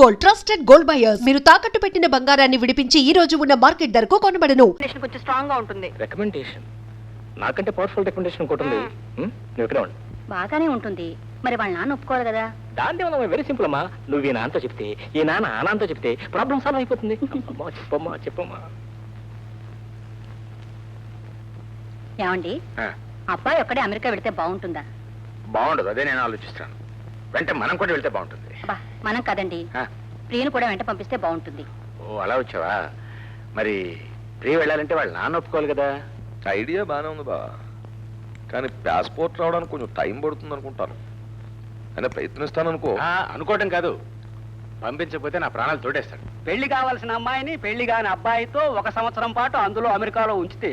Gold trusted gold buyers. మీరు తాకట్టు పెట్టిన బంగారాన్ని విడిపించి ఈ రోజు ఉన్న మార్కెట్ ధరకు కొనబడను. కొంచెం స్ట్రాంగ్ గా ఉంటుంది. రికమెండేషన్ నాకంటే పవర్ఫుల్ రికమెండేషన్ ఒకటి ఉంది. నువ్వు ఇక్కడే ఉండు. బాగానే ఉంటుంది. మరి వాళ్ళ నాన్న ఒప్పుకోవాలి కదా. దాంట్లో మనం వెరీ సింపుల్ అమ్మా. నువ్వు ఈ నాన్నతో చెప్తే, ఈ నాన్న ఆ నాన్నతో చెప్తే ప్రాబ్లం సాల్వ్ అయిపోతుంది. అమ్మా, చెప్పమ్మా చెప్పమ్మా. ఏమండి, అబ్బాయి ఒక్కడే అమెరికా వెళితే బాగుంటుందా? బాగుండదు, అదే నేను ఆలోచిస్తాను. వెంట మనం కూడా వెళ్తే బాగుంటుంది. అబ్బా, మనం కదండి, ప్రియను కూడా వెంట పంపిస్తే బాగుంటుంది. ఓ అలా వచ్చావా? మరి ప్రియ వెళ్ళాలంటే వాళ్ళు నాన్న ఒప్పుకోవాలి కదా. ఐడియా బాగానే ఉంది బా, కానీ పాస్పోర్ట్ రావడానికి కొంచెం టైం పడుతుంది అనుకుంటాను. అయినా ప్రయత్నిస్తాను అనుకో. అనుకోవటం కాదు, పంపించకపోతే నా ప్రాణాలు తోడేస్తాడు. పెళ్లి కావాల్సిన అమ్మాయిని పెళ్లి కాని అబ్బాయితో 1 సంవత్సరం పాటు అందులో అమెరికాలో ఉంచితే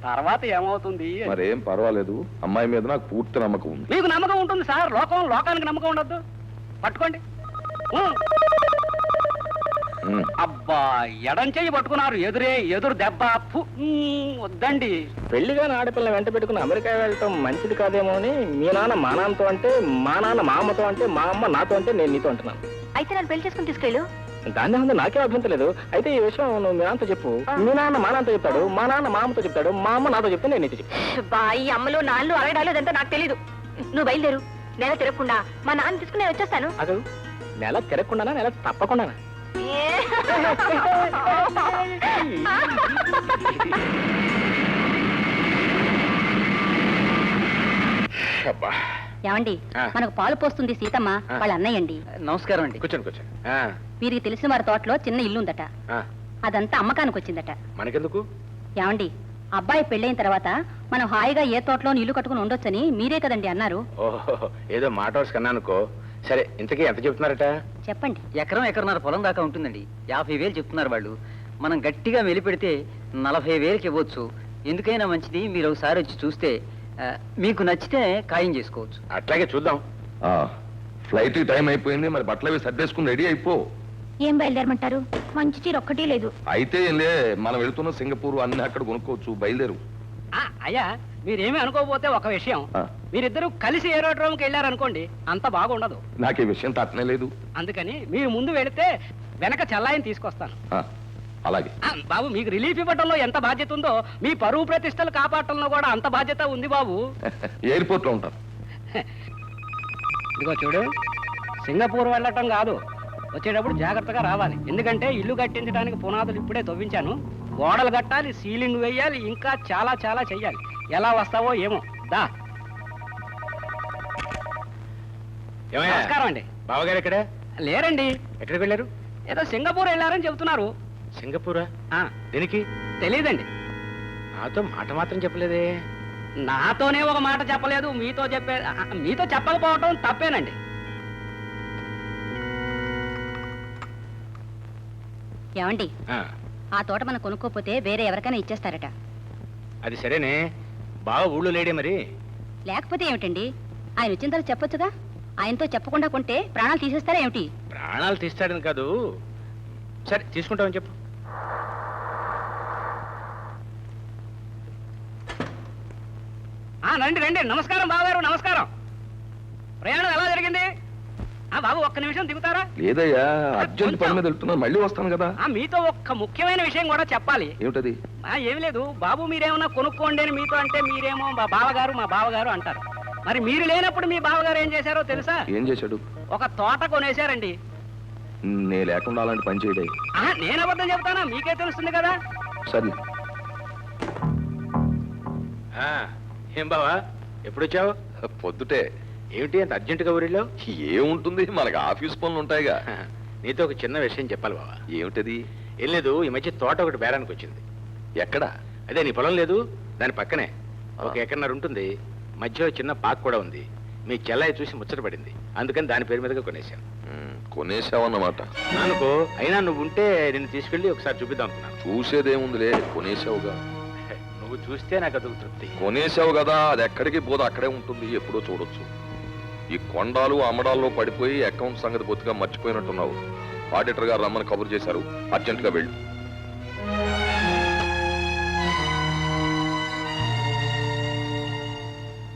తర్వాత ఏమవుతుంది? మరేం పర్వాలేదు, అమ్మాయి మీద నాకు పూర్తి నమ్మకం ఉంది. మీకు నమ్మకం ఉంటుంది సార్, లోకానికి నమ్మకం ఉండద్దు. పట్టుకోండి. అబ్బా, ఎడం చెయ్యి పట్టుకున్నారు, ఎదురు దెబ్బ. వద్దండి. పెళ్లిగాని ఆడపిల్ల వెంట పెట్టుకుని అమెరికా వెళ్ళటం మంచిది కాదేమో అని మీ నాన్న మా నాన్నతో అంటే, మా నాన్న మా అమ్మతో అంటే, మా అమ్మ నాతో అంటే నేను నీతో అంటున్నాను. అయితే నన్ను పెళ్లి చేసుకుని తీసుకెళ్ళు. దాన్ని ఉంది, నాకే అభ్యంతరం లేదు. అయితే ఈ విషయం నువ్వు మీ నాన్నతో చెప్పు. మీ నాన్న మా నాన్నతో చెప్తాడు, మా నాన్న మా అమ్మతో చెప్తాడు, మా అమ్మ నాతో చెప్తే నేను నీతో చెప్తాను. ఈ అమ్మలు నాన్నలు అరగడాలు అదంతా నాకు తెలీదు. నువ్వు బయలుదేరు. నెల తిరగకుండా మా నాన్న తీసుకుని నేను వచ్చేస్తాను. అదు నెల తిరగకుండానా, నెల తప్పకుండానా? ఏమండి, మనకు పాలు పోస్తుంది సీతమ్మ వాళ్ళ అన్నయ్యండి. నమస్కారం అండి. కూర్చోండి కూర్చోండి. వీరికి తెలిసిన వారి తోటలో చిన్న ఇల్లు ఉందట. అదంతా అమ్మకానికి వచ్చిందట. మనకెందుకు? ఏమండి, అబ్బాయి పెళ్ళైన తర్వాత మనం హాయిగా ఏ తోటలో ఇల్లు కట్టుకుని ఉండొచ్చని మీరే కదండి అన్నారు. ఓహో, ఏదో మాట వరుస కన్నా అనుకో. సరే, ఇంతకీ ఎంత చెప్తున్నారట? చెప్పండి. ఎకరన్నర పొలం దాకా ఉంటుందండి. 50,000 చెప్తున్నారు వాళ్ళు. మనం గట్టిగా వెలిపెడితే 40,000కి ఇవ్వచ్చు. ఎందుకైనా మంచిది, మీరు ఒకసారి వచ్చి చూస్తే మీకు నచ్చితే ఖాయం చేసుకోవచ్చు. అట్లాగే చూద్దాం. ఫ్లైట్ టైం అయిపోయింది, మరి బట్టలు అవి సర్దేసుకుని రెడీ అయిపో. ఏం బయలుదేరమంటారు? మంచి చీర ఒక్కటి లేదు. అయితే ఏంలే, మనం వెళుతున్న సింగపూర్ అన్ని అక్కడ కొనుక్కోవచ్చు. బయలుదేరు. అయ్యా, మీరేమీ అనుకోకపోతే ఒక విషయం, మీరిద్దరూ కలిసి ఏరోడ్రోమ్కి వెళ్ళారనుకోండి, అంత బాగుండదు. నాకు ఈ విషయం తట్టనే లేదు. అందుకని మీరు ముందు వెళితే వెనక చల్లాయిని తీసుకొస్తాను. అలాగే బాబు, మీకు రిలీఫ్ ఇవ్వడంలో ఎంత బాధ్యత ఉందో మీ పరువు ప్రతిష్టలు కాపాడటంలో కూడా అంత బాధ్యత ఉంది బాబు. ఎయిర్పోర్ట్ లో ఉంటాను. ఇదిగో చూడు, సింగపూర్ వెళ్ళటం కాదు, వచ్చేటప్పుడు జాగ్రత్తగా రావాలి. ఎందుకంటే ఇల్లు కట్టించడానికి పునాదులు ఇప్పుడే తవ్వించాను. గోడలు కట్టాలి, సీలింగ్ వేయాలి, ఇంకా చాలా చాలా చెయ్యాలి. ఎలా వస్తావో ఏమో. దా. నమస్కారం అండి. బావగారు ఎక్కడ లేరండి. ఎక్కడికి వెళ్ళారు? ఏదో సింగపూర్ వెళ్ళారని చెబుతున్నారు. సింగపూరా? దేనికి? తెలీదండి. నాతో మాట మాత్రం చెప్పలేదే. నాతోనే ఒక మాట చెప్పలేదు, మీతో చెప్పకపోవటం తప్పేనండి. ఏమండి, ఆ తోట మనం కొనుక్కోపోతే వేరే ఎవరికైనా ఇచ్చేస్తారట. అది సరేనే, బావ ఊళ్ళో లేడే మరి? లేకపోతే ఏమిటండి, ఆయన వచ్చిన తర్వాత చెప్పొచ్చుగా. ఆయనతో చెప్పకుండా కొంటే ప్రాణాలు తీసేస్తారా ఏమిటి? ప్రాణాలు తీస్తాడని కాదు. సరే, తీసుకుంటామని చెప్పు. రండి రండి. నమస్కారం బావగారు, నమస్కారం. ప్రయాణం ఎలా జరిగింది? బాబు, ఒక్క నిమిషం దిగుతారా? లేదయ్యా, అర్జెంట్ పని మీద వెళ్తున్నాను, మళ్ళీ వస్తాను కదా. మీతో ఒక్క ముఖ్యమైన విషయం కూడా చెప్పాలి. ఏమిటది? ఏమి లేదు బాబు, మీరేమన్నా కొనుక్కోండి అని మీతో అంటే మీరేమో మా బావగారు అంటారు. మరి మీరు లేనప్పుడు మీ బావగారు ఏం చేశారో తెలుసా? ఏం చేశాడు? ఒక తోట కొనేశారండి. నే లేకుండా అలాంటి పని చేయడే. నేను అబద్ధం చెప్తానా? మీకే తెలుస్తుంది కదా. సరే. ఏం బావా, ఎప్పుడు వచ్చావు? పొద్దుటే. ఏమిటి అంత అర్జెంటుగా ఊరిలో? ఏముంటుంది, మనకి ఆఫీస్ పనులు ఉంటాయిగా. నీతో ఒక చిన్న విషయం చెప్పాలి బావా. ఏమిటది? ఏం లేదు, ఈ మధ్య తోట ఒకటి బేరానికి వచ్చింది. ఎక్కడ? అదే నీ పొలం లేదు, దాని పక్కనే 1 ఎకరన్నర ఉంటుంది. మధ్యలో చిన్న పార్క్ కూడా ఉంది. మీ చెల్లాయి చూసి ముచ్చటపడింది, అందుకని దాని పేరు మీదగా కొనేశాను. కొనేసావన్నమాట. అనుకో, అయినా నువ్వు ఉంటే నిన్ను తీసుకెళ్ళి ఒకసారి చూపిద్దాం అనుకున్నాను. చూసేదేముందిలే, కొనేసావుగా. నువ్వు చూస్తే నాకు అదొక తృప్తి. కొనేసావు కదా, అది ఎక్కడికి పోదు, అక్కడే ఉంటుంది, ఎప్పుడో చూడొచ్చు. ఈ కొండాలు అమ్మడాల్లో పడిపోయి అకౌంట్ సంగతి బొత్తుగా మర్చిపోయినట్టున్నావు. ఆడిటర్ గారు రమ్మని కబురు చేశారు, అర్జెంటుగా వెళ్ళు.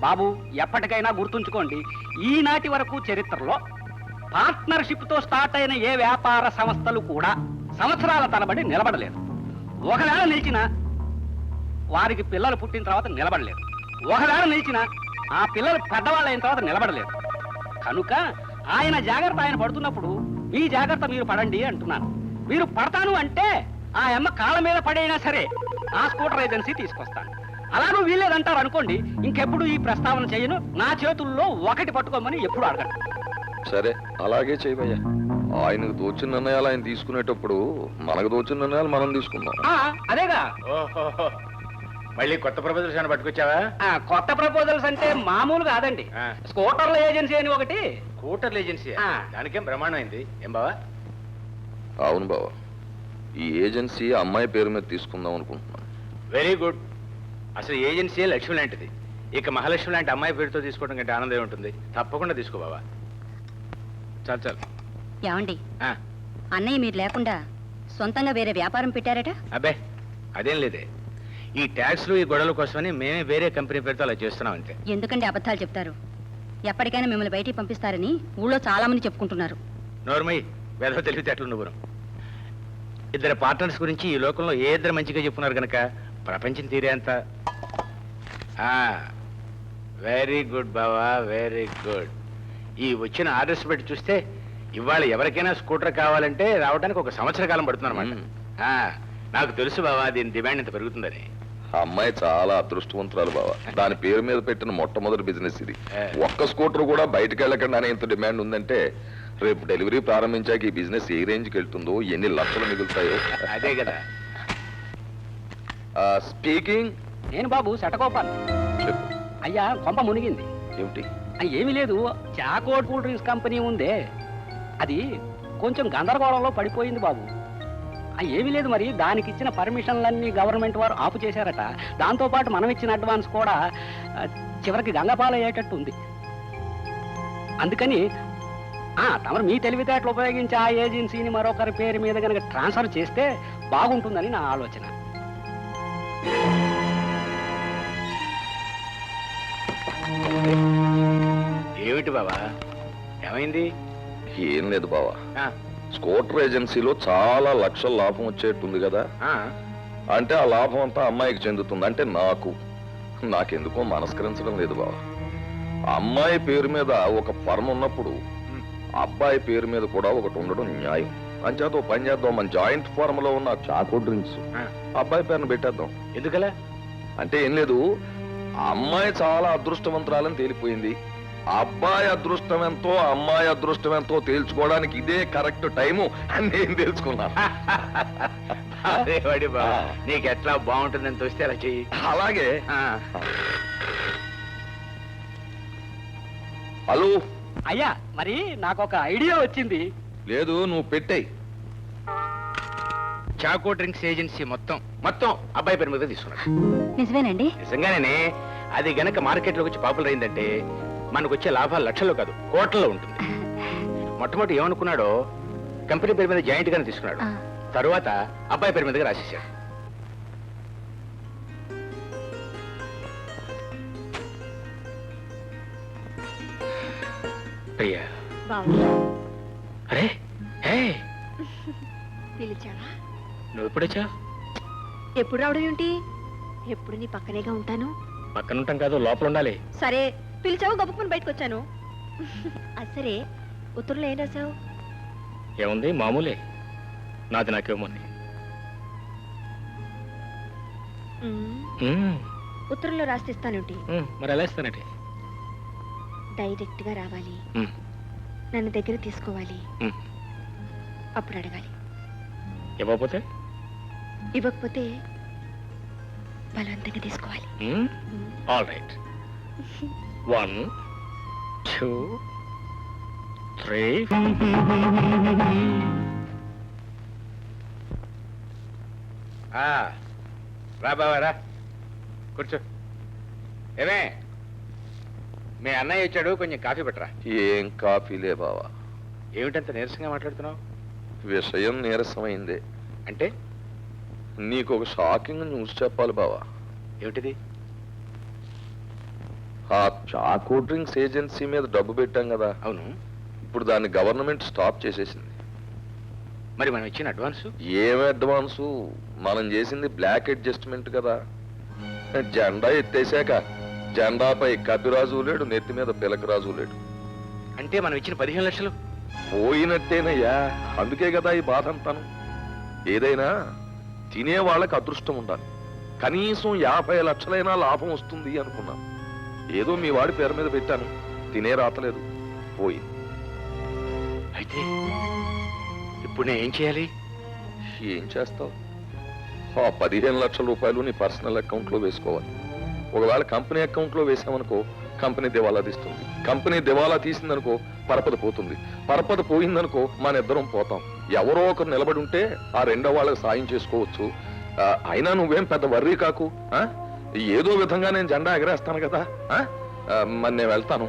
బాబు, ఎప్పటికైనా గుర్తుంచుకోండి, ఈనాటి వరకు చరిత్రలో పార్ట్నర్షిప్ తో స్టార్ట్ అయిన ఏ వ్యాపార సంస్థలు కూడా సంవత్సరాల తరబడి నిలబడలేదు. ఒకవేళ నిలిచిన వారికి పిల్లలు పుట్టిన తర్వాత నిలబడలేదు. ఒకవేళ నిలిచిన ఆ పిల్లలు పెద్దవాళ్ళు అయిన తర్వాత నిలబడలేదు. కనుక ఆయన జాగ్రత్త ఆయన పడుతున్నప్పుడు మీ జాగ్రత్త మీరు పడండి అంటున్నాను. మీరు పడతాను అంటే ఆ అమ్మ కాళ్ళ మీద పడైనా సరే ఆ స్కూటర్ ఏజెన్సీ తీసుకొస్తాను. అలాగూ వీల్లేదంటారు అనుకోండి, ఇంకెప్పుడు ఈ ప్రస్తావన చేయను. నా చేతుల్లో ఒకటి పట్టుకోమని ఎప్పుడు అడగను. సరే అలాగే చేయవయ్యా. ఆయనకు తోచిన నిర్ణయాలు ఆయన తీసుకునేటప్పుడు మనకు తోచిన నిర్ణయాలు మనం తీసుకుందాం. అదేగా. ఓహో, మళ్ళీ కొత్త ప్రపోజల్స్ ఏమైనా పట్టుకొచ్చావా? కొత్త ప్రపోజల్స్ అంటే మామూలు కాదండి. ఆ. స్కూటర్ల ఏజెన్సీ అని ఒకటి. కూటర్ల ఏజెన్సీ ఆ. దానికేం బ్రహ్మాండమైంది ఏం బావా? అవును బావా, ఈ ఏజెన్సీ అమ్మాయి పేరు మీద తీసుకుందాం అనుకుంటున్నాను. Very good. అసలు ఏజెన్సీ లక్ష్మి లాంటిది. ఇక మహాలక్ష్మి లాంటి అమ్మాయి పేరుతో తీసుకోవడం కంటే ఆనందం ఉంటుంది. తప్పకుండా తీసుకో బావా. చాలు చాలు. ఏమండి, ఆ, అన్నయ్య మీరు లేకుండా సొంతంగా వేరే వ్యాపారం పెట్టారట? అబ్బే అదేం లేదే. ఈ ట్యాక్స్లు ఈ గొడవల కోసమని మేమే వేరే కంపెనీ పేరుతో అలా చేస్తున్నాం అంతే. ఎందుకండి అబద్ధాలు చెప్తారు? ఎప్పటికైనా మిమ్మల్ని బయటికి పంపిస్తారని ఊళ్ళో చాలా మంది చెప్పుకుంటున్నారు. నోర్మయ్య, వేదవ తెలివితేటలు నువ్వు. ఇద్దరు పార్ట్నర్స్ గురించి ఈ లోకంలో ఏ ఇద్దరు మంచిగా చెప్పున్నారు కనుక ప్రపంచం తీరే అంత. వెరీ గుడ్ బావా, వెరీ గుడ్. ఈ వచ్చిన ఆర్డర్స్ పెట్టి చూస్తే ఇవాళ ఎవరికైనా స్కూటర్ కావాలంటే రావడానికి ఒక సంవత్సర కాలం పడుతుంది అనమాట. నాకు తెలుసు బావా దీని డిమాండ్ ఇంత పెరుగుతుందని. ఆ అమ్మాయి చాలా అదృష్టవంతురాలు బావా. దాని పేరు మీద పెట్టిన మొట్టమొదటి బిజినెస్ ఇది. ఒక్క స్కూటర్ కూడా బయటకు వెళ్ళకుండానే ఇంత డిమాండ్ ఉందంటే రేపు డెలివరీ ప్రారంభించాక ఈ బిజినెస్ ఏ రేంజ్కి వెళ్తుందో, ఎన్ని లక్షలు మిగులుతాయో. అదే కదా. స్పీకింగ్. నేను బాబు శటకోపాలు. చెప్పు. అయ్యా కొంప మునిగింది. ఏమిటి? ఏమీ లేదు. చాకోట్ కూల్ డ్రింక్స్ కంపెనీ ఉందే, అది కొంచెం గందరగోళంలో పడిపోయింది బాబు. ఏమీ లేదు, మరి దానికి ఇచ్చిన పర్మిషన్లన్నీ గవర్నమెంట్ వారు ఆపు చేశారట. దాంతోపాటు మనం ఇచ్చిన అడ్వాన్స్ కూడా చివరికి గంగపాలయ్యేటట్టు ఉంది. అందుకని తమరు మీ తెలివితేటలు ఉపయోగించి ఆ ఏజెన్సీని మరొకరి పేరు మీద కనుక ట్రాన్స్ఫర్ చేస్తే బాగుంటుందని నా ఆలోచన. ఏమిటి బావా, ఏమైంది? ఏం లేదు బావా, ఆ, స్కూటర్ ఏజెన్సీలో చాలా లక్షల లాభం వచ్చేట్టుంది కదా. ఆ, అంటే ఆ లాభం అంతా అమ్మాయికి చెందుతుంది. అంటే నాకెందుకో మనస్కరించడం లేదు బావా. అమ్మాయి పేరు మీద ఒక ఫర్మ్ ఉన్నప్పుడు అబ్బాయి పేరు మీద కూడా ఒకటి ఉండడం న్యాయం. అంచేతో పని చేద్దాం, మన జాయింట్ ఫార్మ్ లో ఉన్న చాకో డ్రింక్స్ ఆ. అబ్బాయి పేరును పెట్టేద్దాం. ఎందుకలా? అంటే ఏం లేదు, ఆ అమ్మాయి చాలా అదృష్టవంతురాలని తేలిపోయింది. అబ్బాయి అదృష్టం ఎంతో అమ్మాయి అదృష్టం ఎంతో తేల్చుకోవడానికి ఇదే కరెక్ట్ టైము అని నేను తెలుసుకున్నాను. అదేవాడి బావా, నీకు ఎట్లా బాగుంటుందని తోస్తే అలా చెయ్యి. అలాగే. ఆ, హలో. అయ్యా మరి నాకు ఒక ఐడియా వచ్చింది. లేదు, నువ్వు పెట్టేయి. చాకో డ్రింక్స్ ఏజెన్సీ మొత్తం అబ్బాయి పేరు మీద తీసుకున్నాడు. నిజమేనండి? నిజంగానే. అది గనక మార్కెట్లోకి వచ్చి పాపులర్ అయిందంటే మనకు వచ్చే లాభాలు లక్షల్లో కాదు కోట్లలో ఉంటుంది. మొట్టమొదటి ఏమనుకున్నాడో కంపెనీ పేరు మీద జాయింట్ గానే తీసుకున్నాడు. ఆ. తరువాత అబ్బాయి పేరు మీదగా రాసేసాడు. ప్రియా. అరే హే, పిలిచావా? నువ్వు ఎప్పుడొచ్చా? ఎప్పుడు రావడం ఏంటి? ఎప్పుడు నీ పక్కనేగా ఉంటాను. పక్కన ఉంటాం కాదు, లోపల ఉండాలి. సరే, పిలిచావు గబుక్కుని బయటకు వచ్చాను. సరే, ఉత్తరంలో ఏం రాసావు? ఏముంది, మామూలే. నాది నాకేమోంది. ఉత్తరంలో రాసిస్తానుంటి. మరి ఎలా ఇస్తానంటే? డైరెక్ట్ గా రావాలి, నన్ను దగ్గర తీసుకోవాలి, అప్పుడు అడగాలి. ఇవ్వకపోతే బలవంతంగా తీసుకోవాలి. All right. 1 2 3. రా బావా, రా కూర్చో. ఏమే, మీ అన్నయ్య వచ్చాడు, కొంచెం కాఫీ పెట్టరా. ఏం కాఫీలే బావా. ఏమిటంత నీరసంగా మాట్లాడుతున్నావు? విషయం నీరసమైందే. అంటే నీకు ఒక షాకింగ్ న్యూస్ చెప్పాలి బావా. ఏమిటిది? ఆ చాకో డ్రింక్స్ ఏజెన్సీ మీద డబ్బు పెట్టాం కదా, అవును. ఇప్పుడు దాన్ని గవర్నమెంట్ స్టాప్ చేసేసింది. మరి మనం ఇచ్చిన అడ్వాన్సు? ఏం అడ్వాన్సు? మనం చేసింది బ్లాక్ అడ్జస్ట్మెంట్ కదా. జెండా ఎత్తేసాక జెండాపై కపిరాజు లేడు, నెత్తి మీద పిలకరాజు లేడు. అంటే మనం ఇచ్చిన 15 లక్షలు పోయినట్టేనయ్యా. అందుకే కదా ఈ బాధ అంతాను. ఏదైనా తినే వాళ్ళకి అదృష్టం ఉండాలి. కనీసం 50 లక్షలైనా లాభం వస్తుంది అనుకున్నాను. ఏదో మీ వాడి పేరు మీద పెట్టాను, తినే రాతలేదు, పోయింది. అయితే ఇప్పుడు నేను ఏం చేయాలి? ఏం చేస్తావు? ఆ 15 లక్షల రూపాయలు నీ పర్సనల్ అకౌంట్ లో వేసుకోవాలి. ఒకవేళ కంపెనీ అకౌంట్ లో వేసామనుకో కంపెనీ దివాలా తీస్తుంది. కంపెనీ దివాలా తీసిందనుకో పరపద పోతుంది. పరపద పోయిందనుకో మన ఇద్దరం పోతాం. ఎవరో ఒకరు నిలబడి ఉంటే ఆ రెండో వాళ్ళకి సాయం చేసుకోవచ్చు. అయినా నువ్వేం పెద్ద వర్రీ కాకు. ఏదో విధంగా నేను జెండా ఎగరేస్తాను కదా. మరి నేను వెళ్తాను.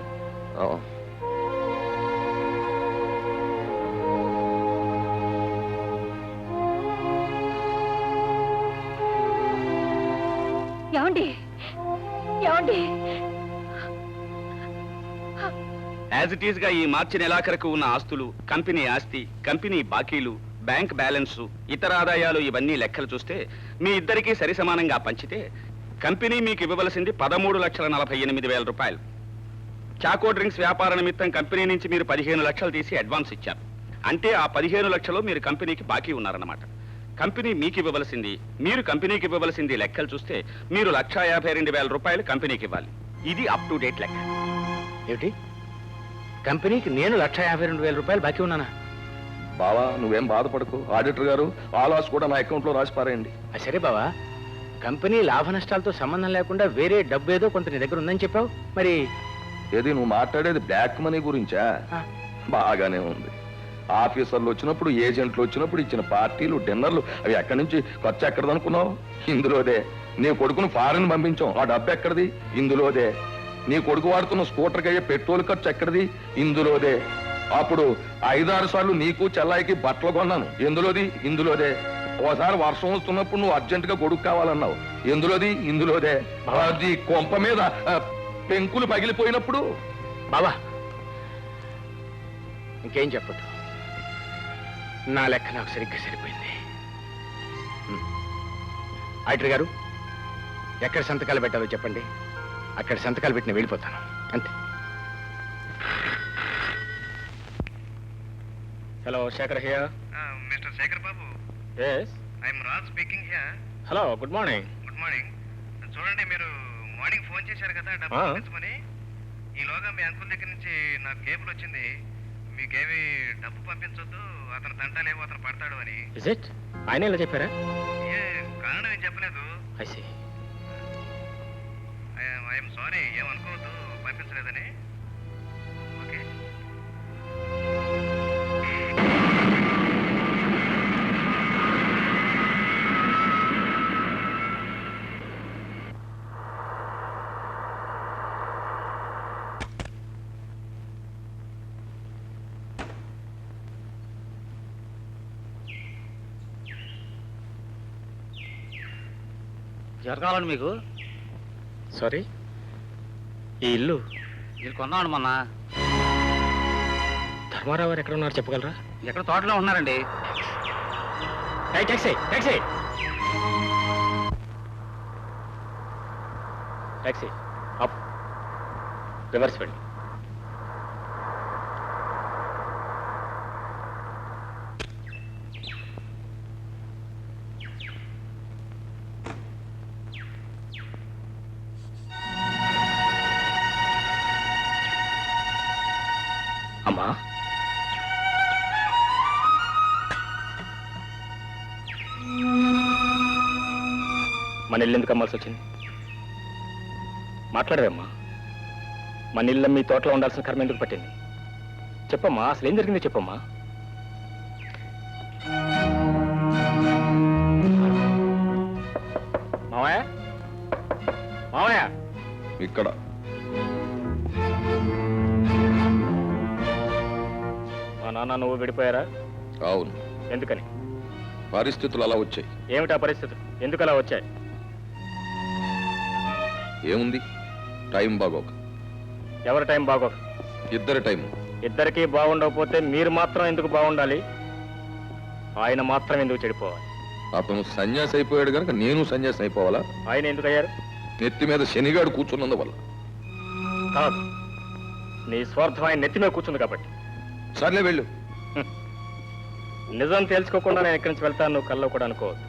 ఏమండి ఏమండి యాజ్ ఇట్ ఈస్ గా ఈ మార్చి నెలాఖరుకు ఉన్న ఆస్తులు, కంపెనీ ఆస్తి, కంపెనీ బాకీలు, బ్యాంక్ బ్యాలెన్సు, ఇతర ఆదాయాలు ఇవన్నీ లెక్కలు చూస్తే మీ ఇద్దరికీ సరి సమానంగా పంచితే కంపెనీ మీకు ఇవ్వవలసింది 13,48,000 రూపాయలు. చాకో డ్రింక్స్ వ్యాపార నిమిత్తం కంపెనీ నుంచి మీరు 15 లక్షలు తీసి అడ్వాన్స్ ఇచ్చారు. అంటే ఆ 15 లక్షలు మీరు కంపెనీకి బాకీ ఉన్నారన్నమాట. కంపెనీ మీకు ఇవ్వవలసింది, మీరు కంపెనీకి ఇవ్వవలసింది లెక్కలు చూస్తే మీరు 1,52,000 రూపాయలు కంపెనీకి ఇవ్వాలి. ఇది అప్ టు డేట్ లెక్క. ఏమిటి? కంపెనీకి నేను 1,52,000 రూపాయలు బాకీ ఉన్నానా? బావా నువ్వేం బాధపడకు. ఆడిటర్ గారు ఆ లాస్ కూడా నా అకౌంట్ లో రాసి పారేయండి. సరే బావా, కంపెనీ లాభ నష్టాలతో సంబంధం లేకుండా వేరే డబ్బు ఏదో కొంత నీ దగ్గర ఉందని చెప్పావు. మరి ఏది నువ్వు మాట్లాడేది బ్లాక్ మనీ గురించా? బాగానే ఉంది. ఆఫీసర్లు వచ్చినప్పుడు, ఏజెంట్లు వచ్చినప్పుడు ఇచ్చిన పార్టీలు, డిన్నర్లు అవి ఎక్కడి నుంచి ఖర్చు ఎక్కడదనుకున్నావు? ఇందులోదే. నీ కొడుకును ఫారెన్ పంపించాం, ఆ డబ్బు ఎక్కడిది? ఇందులోదే. నీ కొడుకు వాడుతున్న స్కూటర్కి అయ్యే పెట్రోల్ ఖర్చు ఎక్కడిది? ఇందులోదే. అప్పుడు 5-6 సార్లు నీకు చెల్లాయికి బట్టలు కొన్నాను, ఎందులోది? ఇందులోదే. ఓసారి వర్షం వస్తున్నప్పుడు నువ్వు అర్జెంటుగా కొడుకు కావాలన్నావు, ఎందులోది? ఇందులోదే. అది కొంప మీద పెంకులు పగిలిపోయినప్పుడు. బావా ఇంకేం చెప్పదు, నా లెక్క నాకు సరిగ్గా సరిపోయింది. ఆడిటర్ గారు, ఎక్కడ సంతకాలు పెట్టాలో చెప్పండి, అక్కడ సంతకాలు పెట్టిన వెళ్ళిపోతాను అంతే. Hello, Shekhar here. Mister Shekhar Babu, yes, I'm Raj speaking here. Hello, good morning. Good morning. చూడండి, మీరు మార్నింగ్ ఫోన్ చేశారు కదా డబ్బు పంపించమని. ఈలోగా మీ అంకుల్ దగ్గర నుంచి నాకు కేబుల్ వచ్చింది, మీకేమి డబ్బు పంపించొద్దు, అతను తంటాలేమో అతను పడతాడు అని. Is it? ఆయన ఇలా చెప్పారా? ఏ కారణం ఏం చెప్పలేదు. I see. ఐఎమ్ సారీ, ఏమనుకోవద్దు పంపించలేదని. ఓకే. జరగాలండి మీకు. సారీ, ఈ ఇల్లు మీరు కొన్నాను మొన్న. ధర్మారావు గారు ఎక్కడ ఉన్నారు చెప్పగలరా? ఎక్కడ తోటలో ఉన్నారండి. Taxi taxi taxi up, reverse వెళ్ళి. అమ్మా, మన ఇల్లు ఎందుకు అమ్మాల్సి వచ్చింది? మాట్లాడవేమ్మా. మన ఇల్లు మీ తోటలో ఉండాల్సిన కర్మ ఎందుకు పట్టింది? చెప్పమ్మా, అసలు ఏం జరిగిందో చెప్పమ్మా. మావయ్య, మావయ్య, ఇక్కడ మా నాన్న నువ్వు విడిపోయారా? అవును. ఎందుకని? పరిస్థితులు అలా వచ్చాయి. ఏమిటా పరిస్థితులు? ఎందుకు అలా వచ్చాయి? ఏముంది, టైం బాగోక. ఎవరి టైం బాగోక? ఇద్దరి టైం. ఇద్దరికీ బాగుండకపోతే మీరు మాత్రం ఎందుకు బాగుండాలి? ఆయన మాత్రం ఎందుకు చెడిపోవాలి? అతను సన్యాసి అయిపోయాడు కనుక నేను సన్యాసి అయిపోవాలా? ఆయన ఎందుకు అయ్యారు? నెత్తి మీద శనిగాడు కూర్చున్నందువల్ల. కాదు, నీ స్వార్థం ఆయన నెత్తి మీద కూర్చుంది కాబట్టి. సర్లే వెళ్ళు. నిజం తెలుసుకోకుండా నేను ఇక్కడి నుంచి వెళ్తాను నువ్వు కల్లో కూడా అనుకోవద్దు.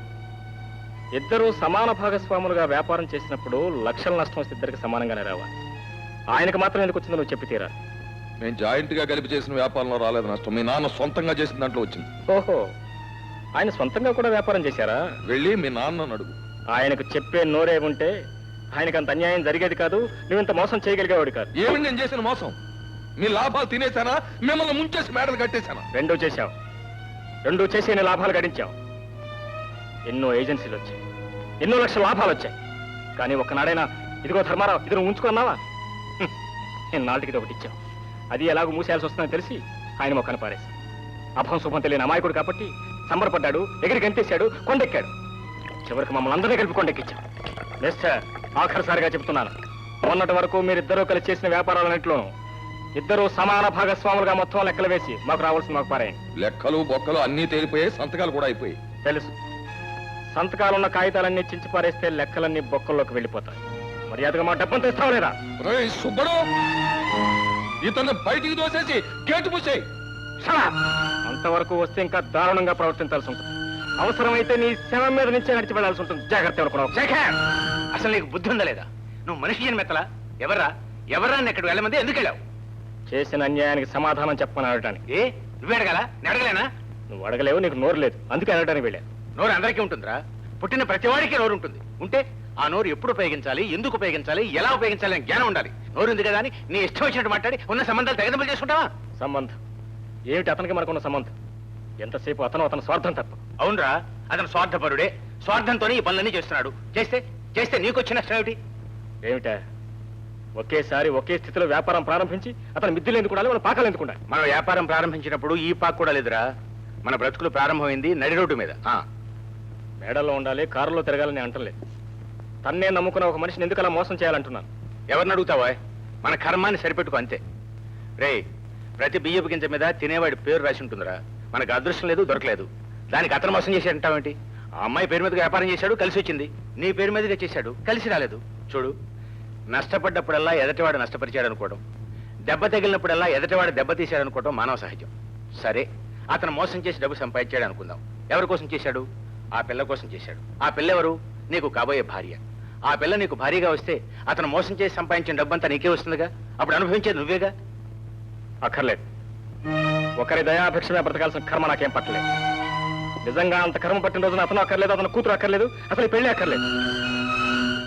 ఇద్దరూ సమాన భాగస్వాములుగా వ్యాపారం చేసినప్పుడు లక్షల నష్టం వస్తే ఇద్దరికి సమానంగానే రావాలి. ఆయనకు మాత్రం ఎందుకు వచ్చిందో నువ్వు చెప్పి తీరాలి. నేను జాయింట్ గా కలిపి చేసిన వ్యాపారంలో రాలేదు నష్టం, మీ నాన్న సొంతంగా చేసిన దాంట్లో వచ్చింది. ఓహో, ఆయన సొంతంగా కూడా వ్యాపారం చేశారా? వెళ్ళి మీ నాన్నను అడుగు. ఆయనకు చెప్పే నోరే ఉంటే ఆయనకు అంత అన్యాయం జరిగేది కాదు, నువ్వు ఇంత మోసం చేయగలిగేవాడు కాదు. ఏమిటి నేను చేసిన మోసం? మీ లాభాలు తినేశానా, మిమ్మల్ని ముంచేసి మేడలు కట్టేశానా? రెండూ చేశావు. రెండూ చేసి ఎన్ని లాభాలు గడించావు. ఎన్నో ఏజెన్సీలు వచ్చాయి, ఎన్నో లక్షల లాభాలు వచ్చాయి. కానీ ఒక్కనాడైనా ఇదిగో ధర్మారావు ఇది నువ్వు ఉంచుకున్నావా? నాటికి ఒకటి ఇచ్చావు. అది ఎలాగో మూసేయాల్సి వస్తుందని తెలిసి ఆయన మొక్కను పారేసి అభం శుభం తెలియని అమాయకుడు కాబట్టి సంబరపడ్డాడు, ఎగిరి గంతేశాడు, కొండెక్కాడు. చివరికి మమ్మల్ని అందరినీ కలిపి కొండెక్కించాడు. మిస్టర్, ఆఖరిసారిగా చెప్తున్నాను, మొన్నటి వరకు మీరిద్దరూ కలిసి చేసిన వ్యాపారాలన్నింటిలోనూ ఇద్దరు సమాన భాగస్వాములుగా మొత్తం లెక్కలు వేసి మాకు రావాల్సింది మాకు పారాయండి. లెక్కలు బొక్కలు అన్నీ తేలిపోయాయి, సంతకాలు కూడా అయిపోయాయి. తెలుసు, సంతకాలున్న కాగితాలన్నీ చించి పారేస్తే లెక్కలన్నీ బొక్కల్లోకి వెళ్ళిపోతాయి. మర్యాదగా మా డబ్బంతా ఇస్తావు లేదా? రేయ్ సుబ్బడు, ఇతన్ని బయటికి దోసేసి గేటు మూసేయ్. అంతవరకు వస్తే ఇంకా దారుణంగా ప్రవర్తించాల్సి ఉంటుంది. అవసరమైతే నీ శవం మీద నుంచే నడిచి వెళ్లాల్సి ఉంటుంది. జాగ్రత్త అనుకున్నావు. అసలు నీకు బుద్ధి ఉందా లేదా? నువ్వు మనిషి జన్మెత్తలా? ఎవర్రా ఎక్కడ వెళ్ళమంది ఎందుకు వెళ్ళావు? చేసిన అన్యాయానికి సమాధానం చెప్పమని అడగడానికి. ఏ నువ్వే అడగాలా? నేను అడగలేనా? నువ్వు అడగలేవు, నీకు నోరు లేదు, అందుకే అడగడానికి వెళ్ళా. నోరు అందరికీ ఉంటుందిరా. పుట్టిన ప్రతివాడికి నోరు ఉంటుంది. ఉంటే ఆ నోరు ఎప్పుడు ఉపయోగించాలి, ఎందుకు ఉపయోగించాలి, ఎలా ఉపయోగించాలి అని జ్ఞానం ఉండాలి. నోరు ఉంది కదా అని నీ ఇష్టం వచ్చినట్టు మాట్లాడి ఉన్న సంబంధాలు తెగదెంపులు చేసుకుంటావా? సంబంధం ఏమిటి? అతనికి మనకున్న సంబంధం ఎంతసేపు అతను స్వార్థం తప్ప. అవునరా, అతను స్వార్థపరుడే. స్వార్థంతోనే ఈ పనులన్నీ చేస్తున్నాడు. చేస్తే నీకొచ్చిన నష్టం ఏమిటి? ఏమిటా? ఒకేసారి ఒకే స్థితిలో వ్యాపారం ప్రారంభించి అతను మిద్దులు ఎందుకు ఉండాలి, మన పాకాలు ఎందుకు ఉండాలి? మనం వ్యాపారం ప్రారంభించినప్పుడు ఈ పాక కూడా లేదురా. మన బ్రతుకులు ప్రారంభమైంది నడి రోడ్డు మీద. మేడల్లో ఉండాలి, కారులో తిరగాలని అంటలేదు. తన్నే నమ్ముకున్న ఒక మనిషిని ఎందుకు అలా మోసం చేయాలంటున్నాను? ఎవరిని అడుగుతావా? మన కర్మాన్ని సరిపెట్టుకో అంతే. రే, ప్రతి బియ్యపు గింజ మీద తినేవాడి పేరు రాసి ఉంటుందిరా. మనకు అదృష్టం లేదు, దొరకలేదు. దానికి అతను మోసం చేసి అంటావేంటి? ఆ అమ్మాయి పేరు మీద వ్యాపారం చేశాడు, కలిసి వచ్చింది. నీ పేరు మీదగా చేశాడు, కలిసి రాలేదు. చూడు, నష్టపడ్డప్పుడల్లా ఎదటివాడు నష్టపరిచాడు అనుకోవడం, దెబ్బ తగిలినప్పుడల్లా ఎదటివాడు దెబ్బ తీశాడు అనుకోవడం మానవ సహజం. సరే, అతను మోసం చేసి డబ్బు సంపాదించాడు అనుకుందాం. ఎవరి కోసం చేశాడు? ఆ పిల్ల కోసం చేశాడు. ఆ పిల్ల ఎవరు? నీకు కాబోయే భార్య. ఆ పిల్ల నీకు భార్యగా వస్తే అతను మోసం చేసి సంపాదించిన డబ్బంతా నీకే వస్తుందిగా. అప్పుడు అనుభవించేది నువ్వేగా. అక్కర్లేదు. ఒకరి దయాభిక్షమే బ్రతకాల్సిన కర్మ నాకేం పట్టలేదు. నిజంగా అంత కర్మ పట్టిన రోజున అతను అక్కర్లేదు, అతను కూతురు అక్కర్లేదు, అసలు ఈ పెళ్లి అక్కర్లేదు.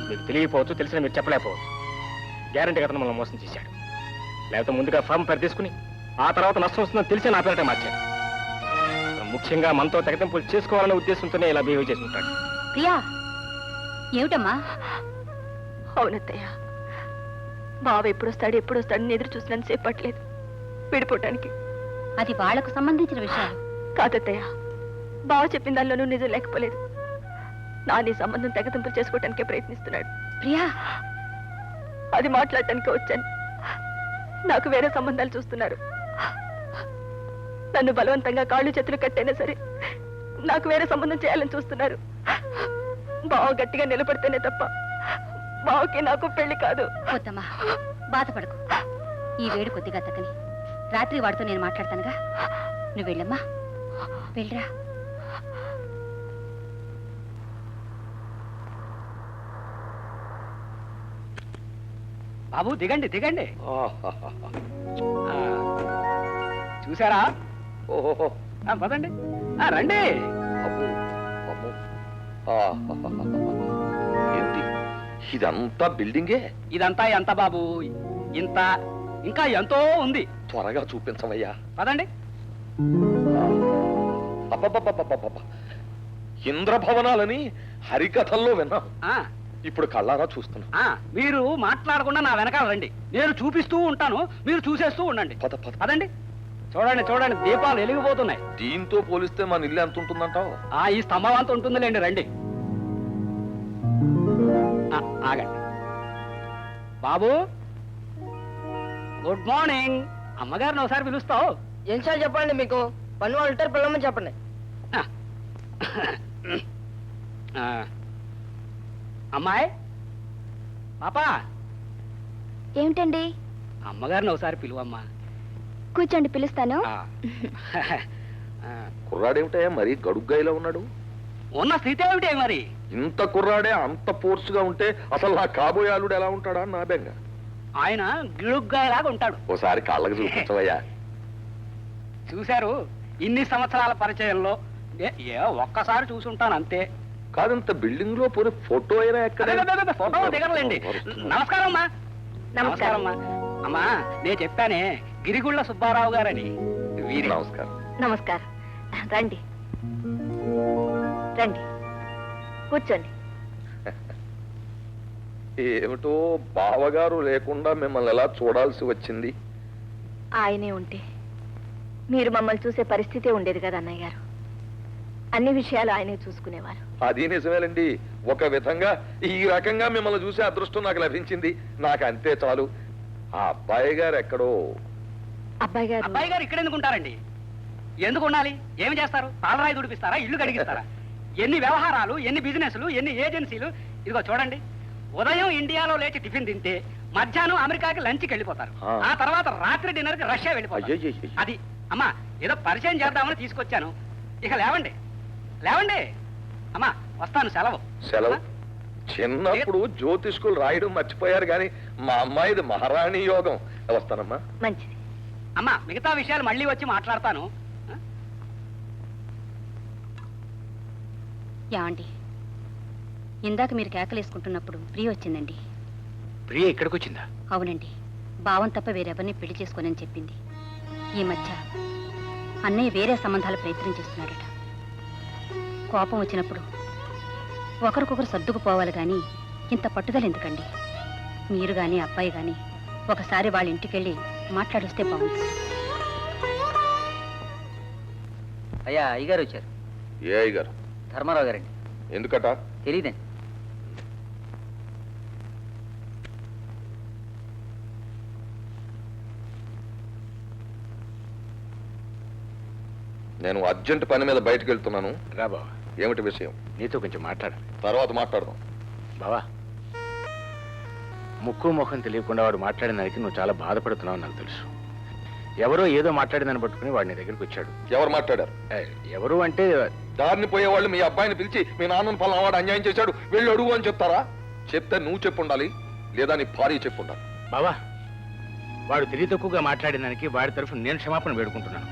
మీకు తెలియకపోవచ్చు, తెలిసిన మీరు చెప్పలేకపోవచ్చు. గ్యారంటీగా అతను మనం మోసం చేశాడు. లేకపోతే ముందుగా ఫామ్ పేరు తీసుకుని ఆ తర్వాత నష్టం వస్తుందని తెలిసి నా పేరటే మార్చాడు. ముఖ్యంగా మనతో తెగతింపులు చేసుకోవాలనే ఉద్దేశంతోనే ఇలా బిహేవ్ చేసుకుంటాడు. ప్రియా, ఏమిటమ్మా? అవునత్తయ్య, బావ ఎప్పుడు వస్తాడని ఎదురు చూసినంత సేపు పట్టలేదు విడిపోవటానికి. అది వాళ్లకు సంబంధించిన విషయాలు కాదత్తయ్య, బావ చెప్పిన దానిలోనూ నిజం లేకపోలేదు. నీ సంబంధం తెగతింపులు చేసుకోవటానికే ప్రయత్నిస్తున్నాడు. ప్రియా, అది మాట్లాడటానికే వచ్చాను. నాకు వేరే సంబంధాలు చూస్తున్నారు. నన్ను బలవంతంగా కాళ్ళు చేతులు కట్టైనా సరే నాకు వేరే సంబంధం చేయాలని చూస్తున్నారు. బావ గట్టిగా నిలబడితేనే తప్ప బావకి నాకు పెళ్లి కాదు. వద్దమ్మా, బాధపడకు. ఈ వేడి కొద్దిగా తగ్గని రాత్రి వాడితో నేను మాట్లాడతానుగా. నువ్వు వెళ్ళమ్మా, వెళ్ళరా. బాబు దిగండి దిగండి. చూసారా? ఓహో, పదండి, రండి. ఏంటి ఇదంతా బిల్డింగే? ఇదంతా ఎంత బాబు? ఇంత, ఇంకా ఎంతో ఉంది. త్వరగా చూపించవయ్యా. పదండి. అబ్బబ్బబ్బబ్బబ్బబ్బ, ఇంద్రభవనాలని హరికథల్లో విన్నాం, ఇప్పుడు కళ్ళారా చూస్తున్నాం. మీరు మాట్లాడకుండా నా వెనకాల రండి, నేను చూపిస్తూ ఉంటాను, మీరు చూసేస్తూ ఉండండి. పద పద. పదండి. చూడండి చూడండి, దీపాలు వెలిగిపోతున్నాయి. దీంతో పోలిస్తే మన ఇల్లు ఎంత ఉంటుందంటావు? ఈ స్తంభం అంత ఉంటుందిలేండి. రండి. ఆగండి బాబు. Good morning. అమ్మగారిని ఒకసారి పిలుస్తావు. ఎన్నిసార్లు చెప్పండి మీకు పని వాళ్ళు ఉంటారు పిల్లమని చెప్పండి. ఆ. అమ్మాయి పాపా ఏమిటండి? అమ్మగారిని ఒకసారి పిలువమ్మా. కూర్చోండి, పిలుస్తాను. ఆ. కుర్రాడేమిటా మరీ గడుగ్గాయిలా ఉన్నాడు? ఉన్న స్థితి ఏమిటి మరి? ఇంత కుర్రాడే అంత ఫోర్స్గా ఉంటే అసలు నా కాబోయే అల్లుడు ఎలా ఉంటాడా అని నా బెంగ. ఆయన గిడుగ్గాయలాగా ఉంటాడు. ఓసారి కాళ్ళకి చూపించవయ్యా. చూశారు, ఇన్ని సంవత్సరాల పరిచయంలో ఒక్కసారి చూసుంటాను అంతే. కాదంత బిల్డింగ్ లో పోనీ ఫోటో అయినా ఎక్కడ? ఫోటో దిగరలేండి. నమస్కారం అమ్మా. నమస్కారం అమ్మా. అమ్మా నేను చెప్పానే గిరిగుళ్ళ సుబ్బారావు గారని. వీరి నమస్కారం. నమస్కారం. రండి రండి, కూర్చోండి. ఏమిటో బావగారు లేకుండా మిమ్మల్ని ఎలా చూడాల్సి వచ్చింది? ఆయనే ఉంటే మీరు మమ్మల్ని చూసే పరిస్థితే ఉండేది కదా అన్నయ్య గారు. అన్ని విషయాలు ఆయనే చూసుకునేవారు. అది నిజమేనండి. ఒక విధంగా ఈ రకంగా మిమ్మల్ని చూసే అదృష్టం నాకు లభించింది. నాకు అంతే చాలు. ఆ అబ్బాయి గారు ఎక్కడో. అబ్బాయి గారు అబ్బాయి గారు ఇక్కడ ఎందుకు ఉంటారండి? ఎందుకు ఉండాలి? ఏమి చేస్తారు? పాలరాయి దుడిపిస్తారా? ఇల్లు కడిగిస్తారా? ఎన్ని వ్యవహారాలు, ఎన్ని బిజినెస్లు, ఎన్ని ఏజెన్సీలు. ఇదిగో చూడండి, ఉదయం ఇండియాలో లేచి టిఫిన్ తింటే మధ్యాహ్నం అమెరికాకి లంచ్కి వెళ్ళిపోతారు. ఆ తర్వాత రాత్రి డిన్నర్ కి రష్యా వెళ్ళిపోతారు. అది అమ్మా, ఏదో పరిచయం చేద్దామని తీసుకొచ్చాను. ఇక లేవండి లేవండి. అమ్మా వస్తాను, సెలవు. సెలవు? చిన్నప్పుడు జ్యోతిష్కులు రాయడం మర్చిపోయారు కానీ మా అమ్మాయిది మహారాణి యోగం. వస్తానమ్మా. మంచిది. అమ్మా మిగతా విషయాలు మళ్ళీ వచ్చి మాట్లాడతాను. ఏమండి, ఇందాక మీరు కేకలేసుకుంటున్నప్పుడు ప్రియ వచ్చిందండి. ప్రియ ఇక్కడికి వచ్చిందా? అవునండి, భావం తప్ప వేరెవరిని పెళ్లి చేసుకోనని చెప్పింది. ఈ మధ్య అన్నయ్య వేరే సంబంధాలు ప్రయత్నం చేస్తున్నాడట. కోపం వచ్చినప్పుడు ఒకరికొకరు సర్దుకుపోవాలి కానీ ఇంత పట్టుదల ఎందుకండి? మీరు కానీ అబ్బాయి కానీ ఒకసారి వాళ్ళ ఇంటికెళ్ళి మాట్లాడొస్తే బాగుంటుంది. అయ్యా అయ్యగారు వచ్చారు. ఏ అయ్యగారు? ధర్మారావు గారండి. ఎందుకట? తెలీదండి. నేను అర్జెంట్ పని మీద బయటకు వెళ్తున్నాను. రా బావా. ఏమిటి విషయం? నీతో కొంచెం మాట్లాడాలి. తర్వాత మాట్లాడదాం. బావా, ముక్కు ముఖం తెలియకుండా వాడు మాట్లాడిన దానికి నువ్వు చాలా బాధపడుతున్నావు నాకు తెలుసు. ఎవరో ఏదో మాట్లాడిందని పట్టుకుని వాడు నీ దగ్గరికి వచ్చాడు. ఎవరు మాట్లాడారు? ఎవరు అంటే దారిని పోయేవాళ్ళు మీ అబ్బాయిని పిలిచి మీ నాన్నను పలానావాడు అన్యాయం చేశాడు వెళ్ళి అడుగు అని చెప్తారా? చెప్తే నువ్వు చెప్పుండాలి, లేదా నీ భార్య చెప్పుండాలి. బావా, వాడు తెలివి తక్కువగా మాట్లాడిన దానికి వాడి తరఫున నేను క్షమాపణ వేడుకుంటున్నాను.